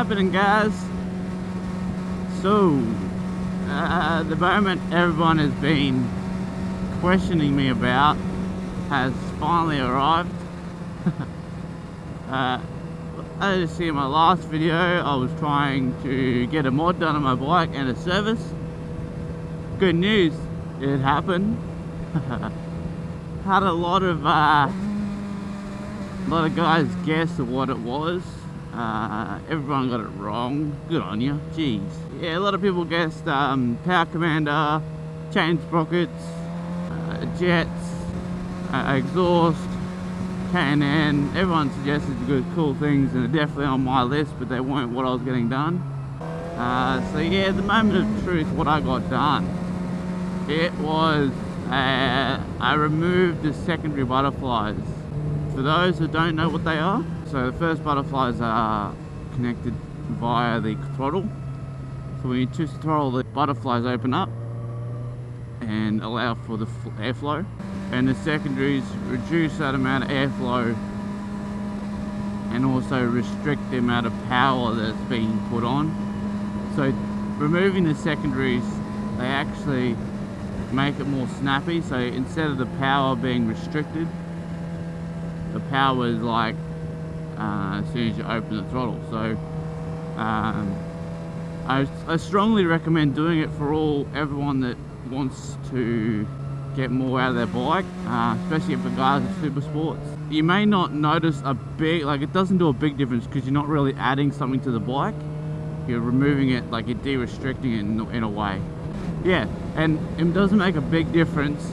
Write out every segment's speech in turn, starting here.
happening, guys? So the moment everyone has been questioning me about has finally arrived. As you see in my last video, I was trying to get a mod done on my bike and a service. Good news, it happened. Had a lot of guys guess at what it was. Everyone got it wrong. Good on you. Jeez. Yeah, a lot of people guessed power commander, chain sprockets, jets, exhaust, K&N. Everyone suggested good, cool things, and they're definitely on my list, but they weren't what I was getting done. So yeah, the moment of truth, what I got done, it was I removed the secondary butterflies. For those who don't know what they are, so the first butterflies are connected via the throttle. So when you twist the throttle, the butterflies open up and allow for the airflow, and the secondaries reduce that amount of airflow and also restrict the amount of power that's being put on. So removing the secondaries, they actually make it more snappy. So instead of the power being restricted, the power is like as soon as you open the throttle. So I strongly recommend doing it for everyone that wants to get more out of their bike, especially for guys with super sports. You may not notice it doesn't do a big difference because you're not really adding something to the bike. You're removing it, like you're de-restricting it in a way. Yeah, and it doesn't make a big difference.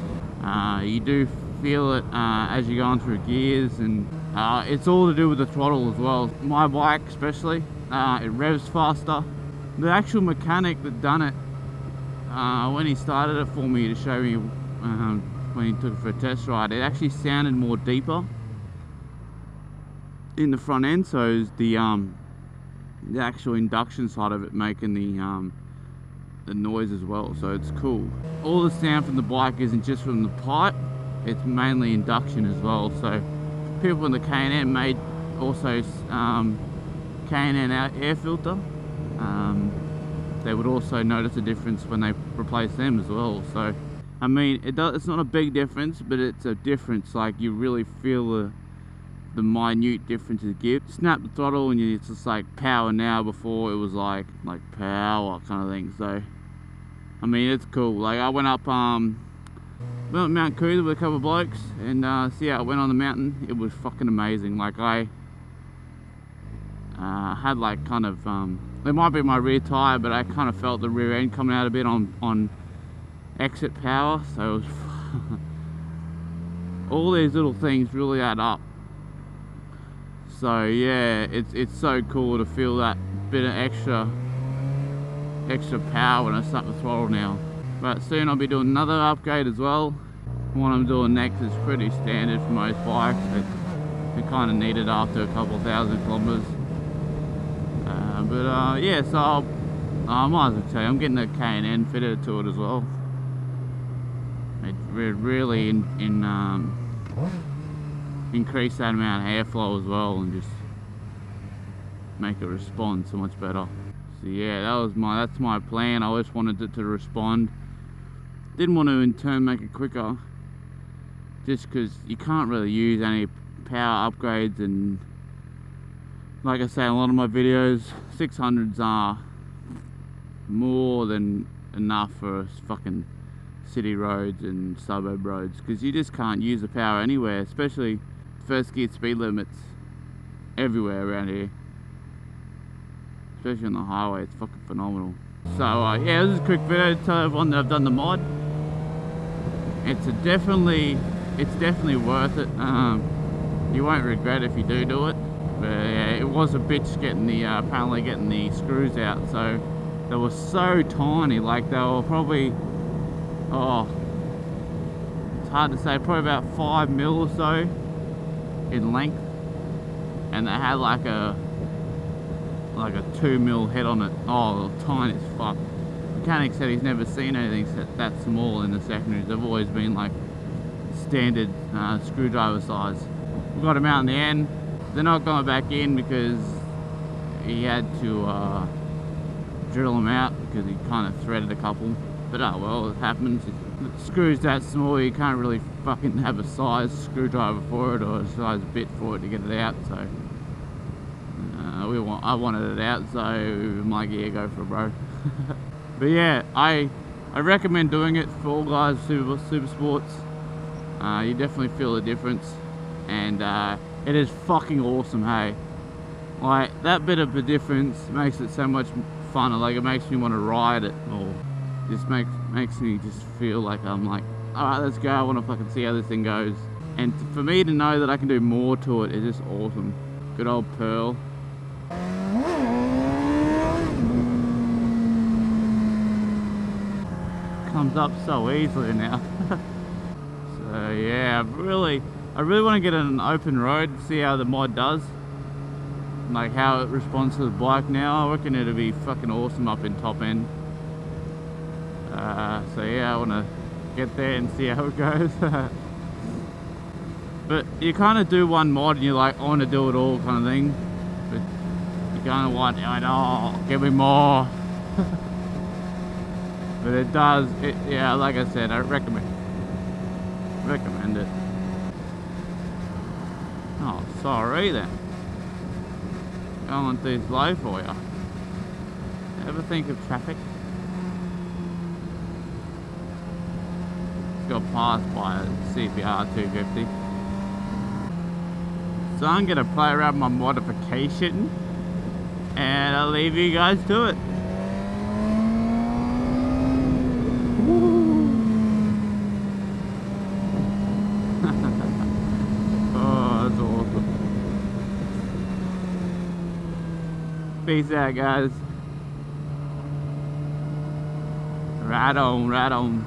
You do feel it as you're going through gears, and it's all to do with the throttle as well. My bike especially, it revs faster. The actual mechanic that done it, when he started it for me to show me when he took it for a test ride, it actually sounded more deeper in the front end. So is the actual induction side of it making the noise as well, so it's cool. All the sound from the bike isn't just from the pipe, it's mainly induction as well. So people in the K&N made also K&N air filter. They would also notice a difference when they replace them as well. So I mean, it's not a big difference, but it's a difference. Like you really feel the minute difference it gives. Snap the throttle and it's just like power now. Before it was like power kind of thing. So I mean, it's cool. Like I went up Mount Cooley with a couple of blokes and see how it went on the mountain. It was fucking amazing. Like I had like kind of it might be my rear tire, but I kind of felt the rear end coming out a bit on exit power. So it was all these little things really add up. So yeah, it's so cool to feel that bit of extra power when I start the throttle now. But soon I'll be doing another upgrade as well. What I'm doing next is pretty standard for most bikes. It kind of need it after a couple thousand kilometers. Yeah, so I might as well tell you, I'm getting a K&N fitted to it as well. It really increase that amount of airflow as well, and just make it respond so much better. So yeah, that's my plan. I always wanted it to respond. Didn't want to in turn make it quicker, just because you can't really use any power upgrades, and like I say in a lot of my videos, 600s are more than enough for fucking city roads and suburb roads, because you just can't use the power anywhere, especially first gear speed limits everywhere around here, especially on the highway. It's fucking phenomenal. So yeah, this is a quick video to tell everyone that I've done the mod. It's definitely worth it. You won't regret if you do it. But yeah, it was a bitch getting apparently getting the screws out. So they were so tiny, like they were probably, it's hard to say, probably about 5 mil or so in length, and they had like a 2 mil head on it. Oh, tiny as fuck. The mechanic said he's never seen anything that small in the secondaries. They've always been like standard screwdriver size. We got them out in the end. They're not going back in because he had to drill them out because he kind of threaded a couple. But oh well, it happens. The screw's that small, you can't really fucking have a size screwdriver for it or a size bit for it to get it out. So I wanted it out, so I'm like, yeah, go for it, bro. But yeah, I recommend doing it for all guys, super sports. You definitely feel the difference, and it is fucking awesome, hey. Like, that bit of a difference makes it so much funner. Like, it makes me want to ride it more. Just makes me just feel like I'm like, alright, let's go, I want to fucking see how this thing goes. And for me to know that I can do more to it is just awesome. Good old Pearl. Comes up so easily now. So yeah, I really want to get on an open road, see how the mod does, like how it responds to the bike now. I reckon it'll be fucking awesome up in top end. So yeah, I want to get there and see how it goes. But you kind of do one mod and you're like, I want to do it all kind of thing. But you kind of want, oh, give me more. But it does, yeah, like I said, I recommend it. Oh, sorry then. Going too slow for you. Ever think of traffic? Got passed by a CBR 250. So I'm gonna play around my modification and I'll leave you guys to it. Oh, that's awesome. Peace out, guys. Right on, right on.